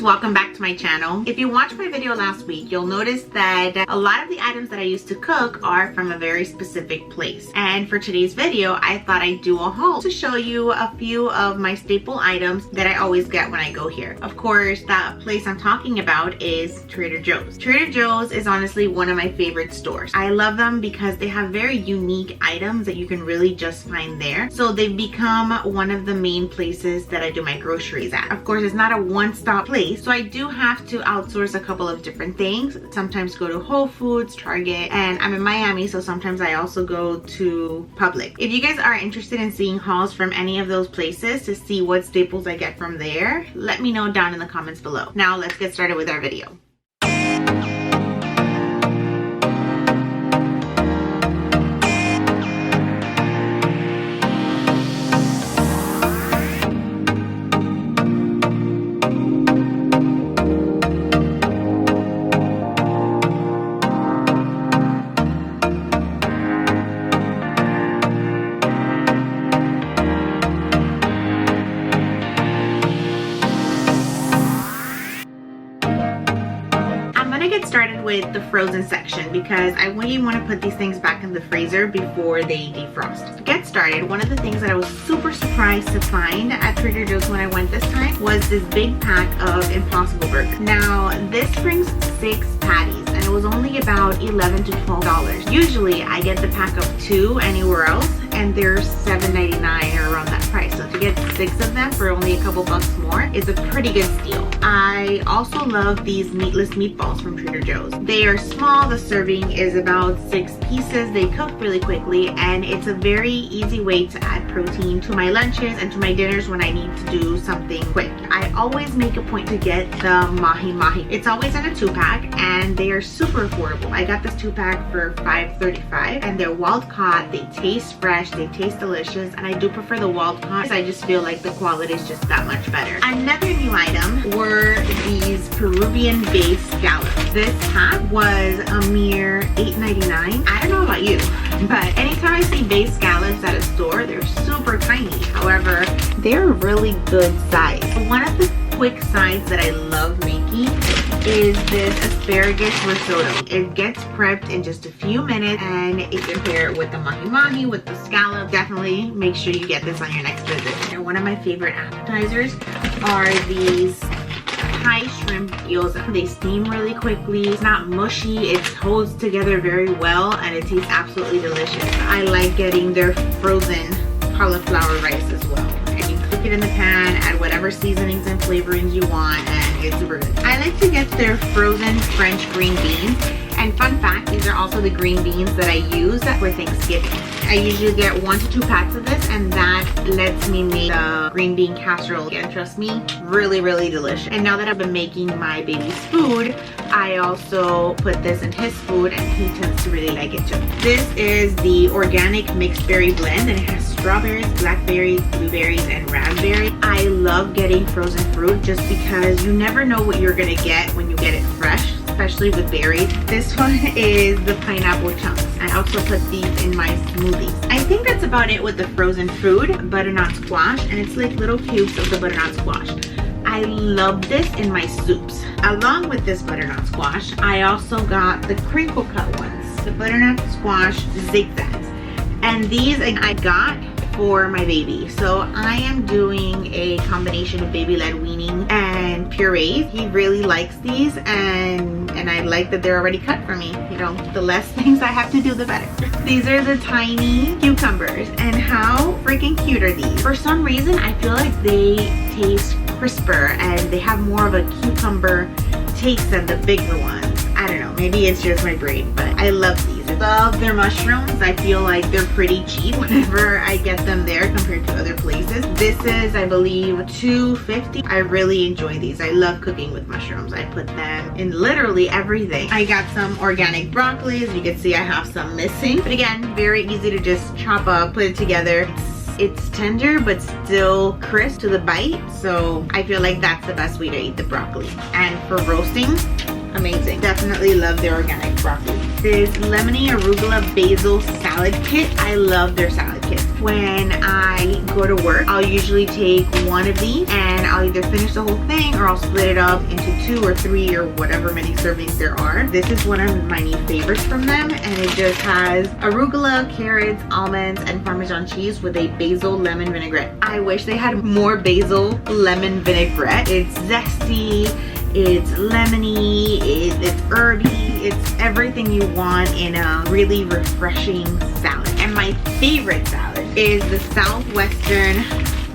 Welcome back to my channel. If you watched my video last week, you'll notice that a lot of the items that I used to cook are from a very specific place. And for today's video, I thought I'd do a haul to show you a few of my staple items that I always get when I go here. Of course, that place I'm talking about is Trader Joe's. Trader Joe's is honestly one of my favorite stores. I love them because they have very unique items that you can really just find there. So they've become one of the main places that I do my groceries at. Of course, it's not a one-stop place, so I do have to outsource a couple of different things. Sometimes go to Whole Foods, Target, and I'm in Miami, so sometimes I also go to Publix. If you guys are interested in seeing hauls from any of those places to see what staples I get from there, let me know down in the comments below. Now let's get started with our video. Started with the frozen section because I really want to put these things back in the freezer before they defrost. To get started, one of the things that I was super surprised to find at Trader Joe's when I went this time was this big pack of Impossible Burgers. Now this brings 6 patties and it was only about $11 to $12. Usually I get the pack of 2 anywhere else and they're $7.99 or around that price. So to get 6 of them for only a couple bucks more is a pretty good steal. I also love these meatless meatballs from Trader Joe's. They are small, the serving is about 6 pieces. They cook really quickly and it's a very easy way to add protein to my lunches and to my dinners when I need to do something quick. I always make a point to get the mahi-mahi. It's always in a 2-pack and they are super affordable. I got this 2-pack for $5.35 and they're wild caught, they taste fresh, they taste delicious, and I do prefer the wild caught. I just feel like the quality is just that much better. Another new item were these Peruvian based scallops. This pack was a mere $8.99. I don't know about you, but anytime I see based scallops at a store, they're super tiny. However, they're really good size. One of the quick sides that I love making is this asparagus risotto. It gets prepped in just a few minutes and if you pair it with the mahi-mahi, with the scallop, definitely make sure you get this on your next visit. And one of my favorite appetizers are these Thai shrimp gyoza. They steam really quickly, it's not mushy, it holds together very well and it tastes absolutely delicious. I like getting their frozen cauliflower rice as well. And you cook it in the pan, add whatever seasonings and flavorings you want, and it's super good. I like to get their frozen French green beans. And fun fact, these are also the green beans that I use for Thanksgiving. I usually get 1 to 2 packs of this and that lets me make the green bean casserole. And trust me, really, really delicious. And now that I've been making my baby's food, I also put this in his food and he tends to really like it too. This is the organic mixed berry blend and it has strawberries, blackberries, blueberries, and raspberry. I love getting frozen fruit just because you never know what you're gonna get when you get it fresh, especially with berries. This one is the pineapple chunks. I also put these in my smoothies. I think that's about it with the frozen food. Butternut squash, and it's like little cubes of the butternut squash. I love this in my soups. Along with this butternut squash, I also got the crinkle cut ones, the butternut squash zigzags. And these I got for my baby. So I am doing a combination of baby-led weaning and purees. He really likes these and I like that they're already cut for me. You know, the less things I have to do, the better. These are the tiny cucumbers and how freaking cute are these? For some reason, I feel like they taste crisper and they have more of a cucumber taste than the bigger ones. I don't know, maybe it's just my brain, but I love these. Love their mushrooms. I feel like they're pretty cheap whenever I get them there compared to other places. This is, I believe, $2.50. I really enjoy these. I love cooking with mushrooms. I put them in literally everything. I got some organic broccoli. As you can see, I have some missing. But again, very easy to just chop up, put it together. It's tender but still crisp to the bite, so I feel like that's the best way to eat the broccoli. And for roasting, amazing. Definitely love their organic broccoli. This lemony arugula basil salad kit. I love their salad kits. When I go to work, I'll usually take one of these and I'll either finish the whole thing or I'll split it up into 2 or 3 or whatever many servings there are. This is one of my new favorites from them, and it just has arugula, carrots, almonds, and Parmesan cheese with a basil lemon vinaigrette. I wish they had more basil lemon vinaigrette. It's zesty, it's lemony, it's herby, it's everything you want in a really refreshing salad. And my favorite salad is the Southwestern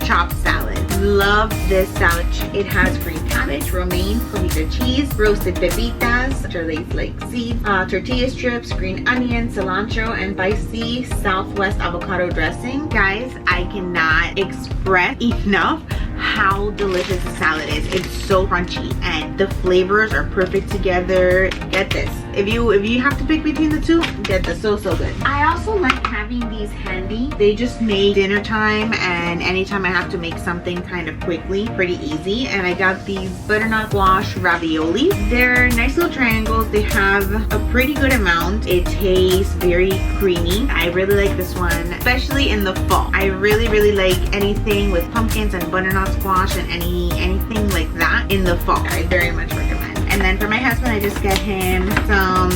chopped salad. Love this salad. It has green cabbage, romaine, fajita cheese, roasted pepitas, which are like seeds, tortilla strips, green onion, cilantro, and spicy Southwest avocado dressing. Guys, I cannot express enough how delicious the salad is. It's so crunchy and the flavors are perfect together. Get this. If you have to pick between the two, get this. So good. I also like having these handy. They just make dinner time and anytime I have to make something kind of quickly, pretty easy. And I got these butternut squash ravioli. They're nice little triangles. They have a pretty good amount. It tastes very creamy. I really like this one, especially in the fall. I really like anything with pumpkins and butternut squash and anything like that in the fall. I very much recommend. And then for my husband, I just get him some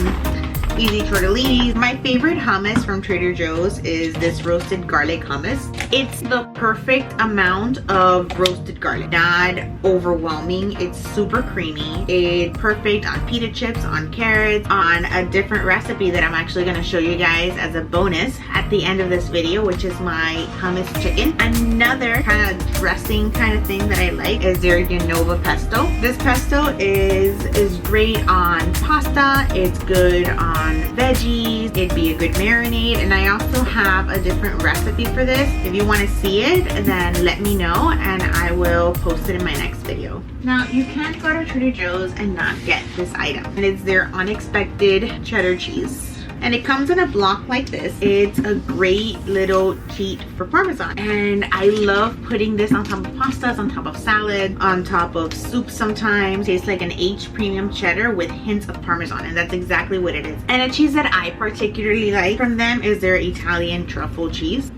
easy tortellinis. My favorite hummus from Trader Joe's is this roasted garlic hummus. It's the perfect amount of roasted garlic, not overwhelming. It's super creamy. It's perfect on pita chips, on carrots, on a different recipe that I'm actually going to show you guys as a bonus at the end of this video, which is my hummus chicken. Another kind of dressing kind of thing that I like is their Genova pesto. This pesto is great on pasta. It's good on veggies. It'd be a good marinade. And I also have a different recipe for this. If you want to see it, then let me know and I will post it in my next video. Now, you can't go to Trader Joe's and not get this item, and it's their unexpected cheddar cheese. And it comes in a block like this. It's a great little cheat for Parmesan. And I love putting this on top of pastas, on top of salad, on top of soup sometimes. Tastes like an aged premium cheddar with hints of Parmesan, and that's exactly what it is. And a cheese that I particularly like from them is their Italian truffle cheese.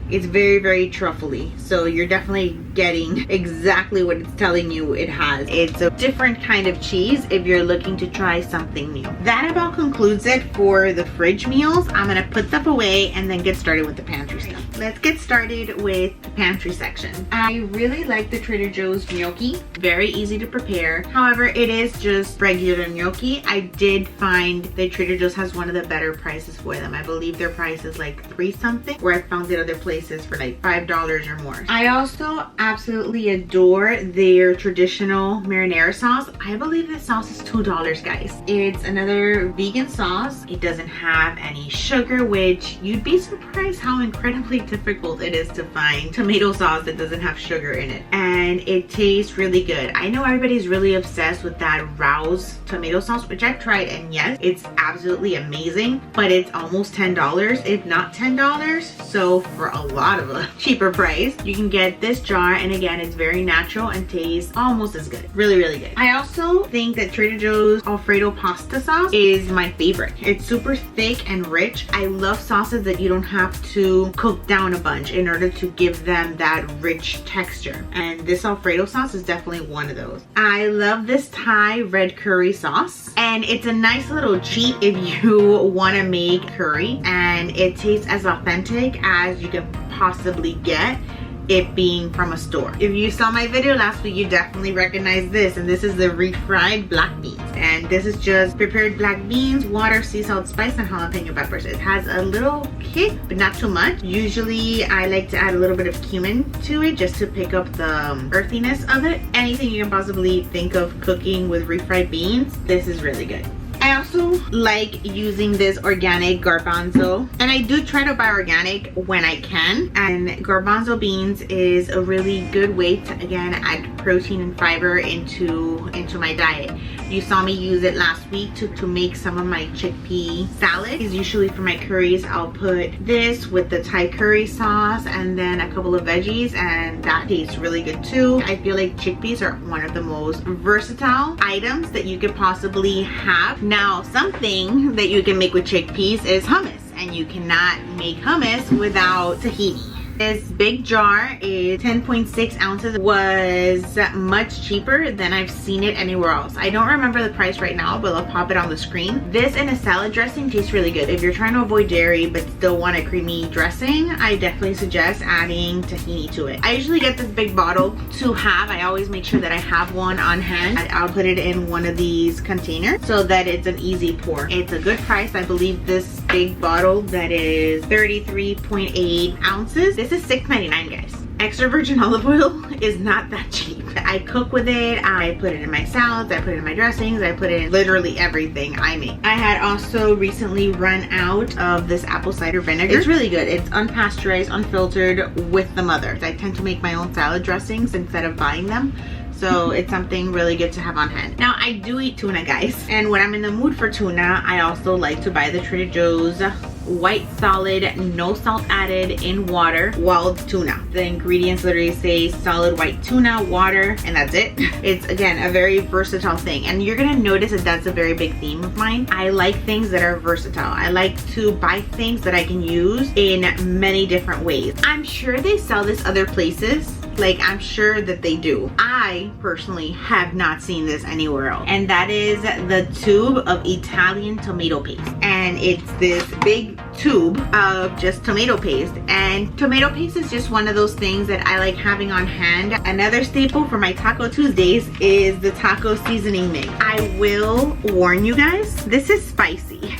It's very truffly, so you're definitely getting exactly what it's telling you it has. It's a different kind of cheese if you're looking to try something new. That about concludes it for the fridge meals. I'm gonna put stuff away and then get started with the pantry stuff. Let's get started with the pantry section. I really like the Trader Joe's gnocchi. Very easy to prepare. However, it is just regular gnocchi. I did find that Trader Joe's has one of the better prices for them. I believe their price is like $3 something, where I found it other places for like $5 or more. I also absolutely adore their traditional marinara sauce. I believe this sauce is $2, guys. It's another vegan sauce. It doesn't have any sugar, which you'd be surprised how incredibly difficult it is to find tomato sauce that doesn't have sugar in it. And it tastes really good. I know everybody's really obsessed with that Rouse tomato sauce, which I've tried, and yes, it's absolutely amazing, but it's almost $10, if not $10. So for a lot of a cheaper price, you can get this jar, and again, it's very natural and tastes almost as good. Really good. I also think that Trader Joe's Alfredo pasta sauce is my favorite. It's super thick and rich. I love sauces that you don't have to cook down a bunch in order to give them that rich texture, and this Alfredo sauce is definitely one of those. I love this Thai red curry sauce, and it's a nice little cheat if you want to make curry, and it tastes as authentic as you can possibly get, it being from a store. If you saw my video last week, you definitely recognize this, and this is the refried black beans. And this is just prepared black beans, water, sea salt, spice, and jalapeno peppers. It has a little kick, but not too much. Usually I like to add a little bit of cumin to it just to pick up the earthiness of it. Anything you can possibly think of cooking with refried beans, this is really good. I also like using this organic garbanzo, and I do try to buy organic when I can. And garbanzo beans is a really good way to, again, add protein and fiber into my diet. You saw me use it last week to make some of my chickpea salad. Usually for my curries, I'll put this with the Thai curry sauce and then a couple of veggies, and that tastes really good too. I feel like chickpeas are one of the most versatile items that you could possibly have. Now, something that you can make with chickpeas is hummus, and you cannot make hummus without tahini. This big jar is 10.6 ounces, was much cheaper than I've seen it anywhere else. I don't remember the price right now, but I'll pop it on the screen. This in a salad dressing tastes really good. If you're trying to avoid dairy but still want a creamy dressing, I definitely suggest adding tahini to it. I usually get this big bottle to have. I always make sure that I have one on hand. I'll put it in one of these containers so that it's an easy pour. It's a good price. I believe this big bottle that is 33.8 ounces. This is $6.99, guys. Extra virgin olive oil is not that cheap. I cook with it. I put it in my salads. I put it in my dressings. I put it in literally everything I make. I had also recently run out of this apple cider vinegar. It's really good. It's unpasteurized, unfiltered with the mother. I tend to make my own salad dressings instead of buying them. So it's something really good to have on hand. Now, I do eat tuna, guys. And when I'm in the mood for tuna, I also like to buy the Trader Joe's white solid, no salt added, in water wild tuna. The ingredients literally say solid white tuna, water, and that's it. It's, again, a very versatile thing. And you're gonna notice that that's a very big theme of mine. I like things that are versatile. I like to buy things that I can use in many different ways. I'm sure they sell this other places. Like, I'm sure that they do. I personally have not seen this anywhere else. And that is the tube of Italian tomato paste. And it's this big tube of just tomato paste. And tomato paste is just one of those things that I like having on hand. Another staple for my Taco Tuesdays is the taco seasoning mix. I will warn you guys, this is spicy.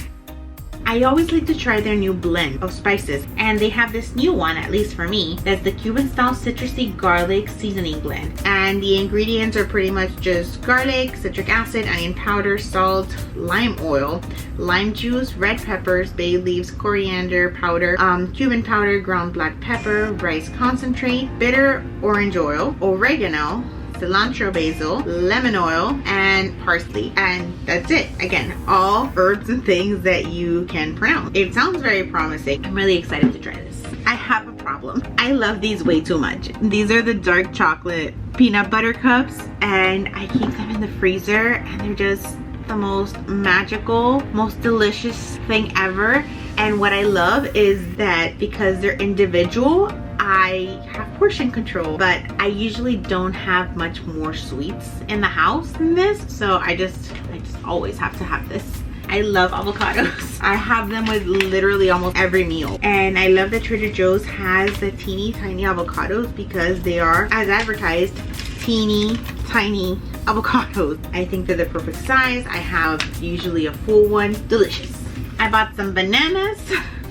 I always like to try their new blend of spices, and they have this new one, at least for me, that's the Cuban style citrusy garlic seasoning blend. And the ingredients are pretty much just garlic, citric acid, onion powder, salt, lime oil, lime juice, red peppers, bay leaves, coriander powder, cumin powder, ground black pepper, rice concentrate, bitter orange oil, oregano, cilantro, basil, lemon oil, and parsley. And that's it. Again, all herbs and things that you can pronounce. It sounds very promising. I'm really excited to try this. I have a problem. I love these way too much. These are the dark chocolate peanut butter cups, and I keep them in the freezer, and they're just the most magical, most delicious thing ever. And what I love is that because they're individual, I have portion control, but I usually don't have much more sweets in the house than this, so I just always have to have this. I love avocados. I have them with literally almost every meal. And I love that Trader Joe's has the teeny tiny avocados because they are, as advertised, teeny tiny avocados. I think they're the perfect size. I have usually a full one. Delicious. I bought some bananas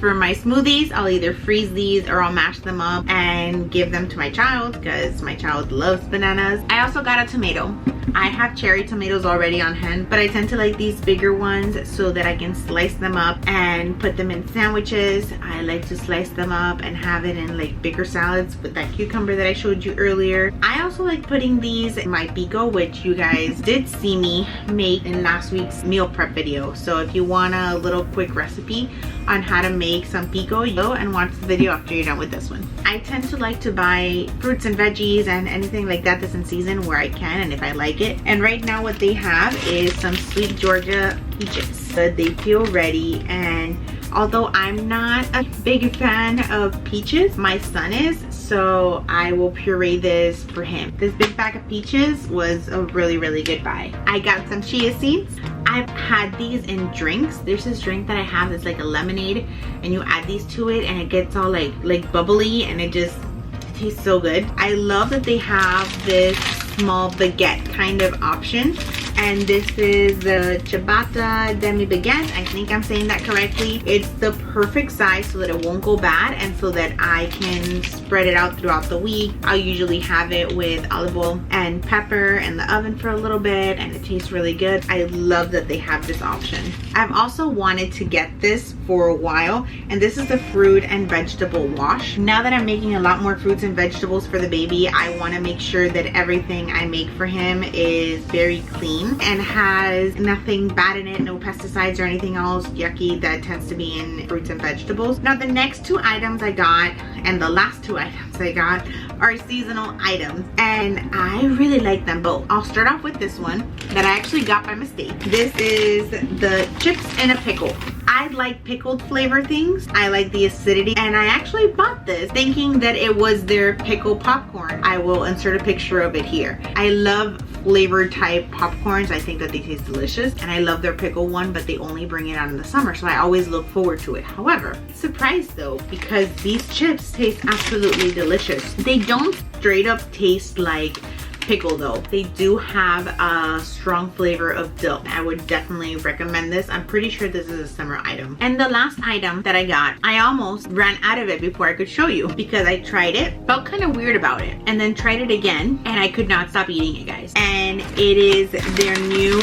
for my smoothies. I'll either freeze these or I'll mash them up and give them to my child because my child loves bananas. I also got a tomato. I have cherry tomatoes already on hand, but I tend to like these bigger ones so that I can slice them up and put them in sandwiches. I like to slice them up and have it in like bigger salads with that cucumber that I showed you earlier. I also like putting these in my pico, which you guys did see me make in last week's meal prep video. So if you want a little quick recipe on how to make some pico, go and watch the video after you're done with this one. I tend to like to buy fruits and veggies and anything like that that's in season where I can and if I like it. And right now what they have is some sweet Georgia peaches. They feel ready, and although I'm not a big fan of peaches, my son is, so I will puree this for him. This big bag of peaches was a really good buy. I got some chia seeds. I've had these in drinks. There's this drink that I have that's like a lemonade, and you add these to it and it gets all like bubbly, and it tastes so good. I love that they have this small baguette kind of option And this is the ciabatta demi baguette. I think I'm saying that correctly. It's the perfect size so that it won't go bad and so that I can spread it out throughout the week. I'll usually have it with olive oil and pepper in the oven for a little bit, and it tastes really good. I love that they have this option. I've also wanted to get this for a while, and this is the fruit and vegetable wash. Now that I'm making a lot more fruits and vegetables for the baby, I want to make sure that everything I make for him is very clean and has nothing bad in it, no pesticides or anything else yucky that tends to be in fruits and vegetables. Now the next two items I got, and the last two items I got, are seasonal items, and I really like them both. I'll start off with this one that I actually got by mistake. This is the chips in a pickle. I like pickled flavor things. I like the acidity, and I actually bought this thinking that it was their pickle popcorn. I will insert a picture of it here. I love flavored type popcorns. I think that they taste delicious, and I love their pickle one, but they only bring it out in the summer, so I always look forward to it. However, surprised though, because these chips taste absolutely delicious. They don't straight up taste like pickle though. They do have a strong flavor of dill. I would definitely recommend this. I'm pretty sure this is a summer item. And the last item that I got, I almost ran out of it before I could show you because I tried it, felt kind of weird about it, and then tried it again, and I could not stop eating it, guys. And it is their new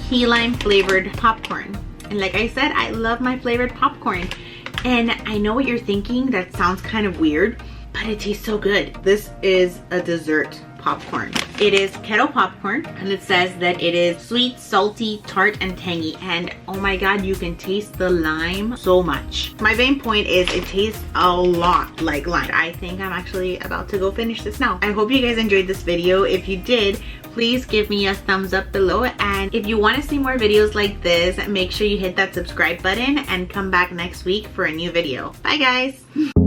key lime flavored popcorn. And like I said, I love my flavored popcorn. And I know what you're thinking, that sounds kind of weird, but it tastes so good. This is a dessert popcorn. It is kettle popcorn, and it says that it is sweet, salty, tart, and tangy. And oh my god, you can taste the lime so much. My main point is it tastes a lot like lime. I think I'm actually about to go finish this now. I hope you guys enjoyed this video. If you did, please give me a thumbs up below, and if you want to see more videos like this, make sure you hit that subscribe button and come back next week for a new video. Bye guys.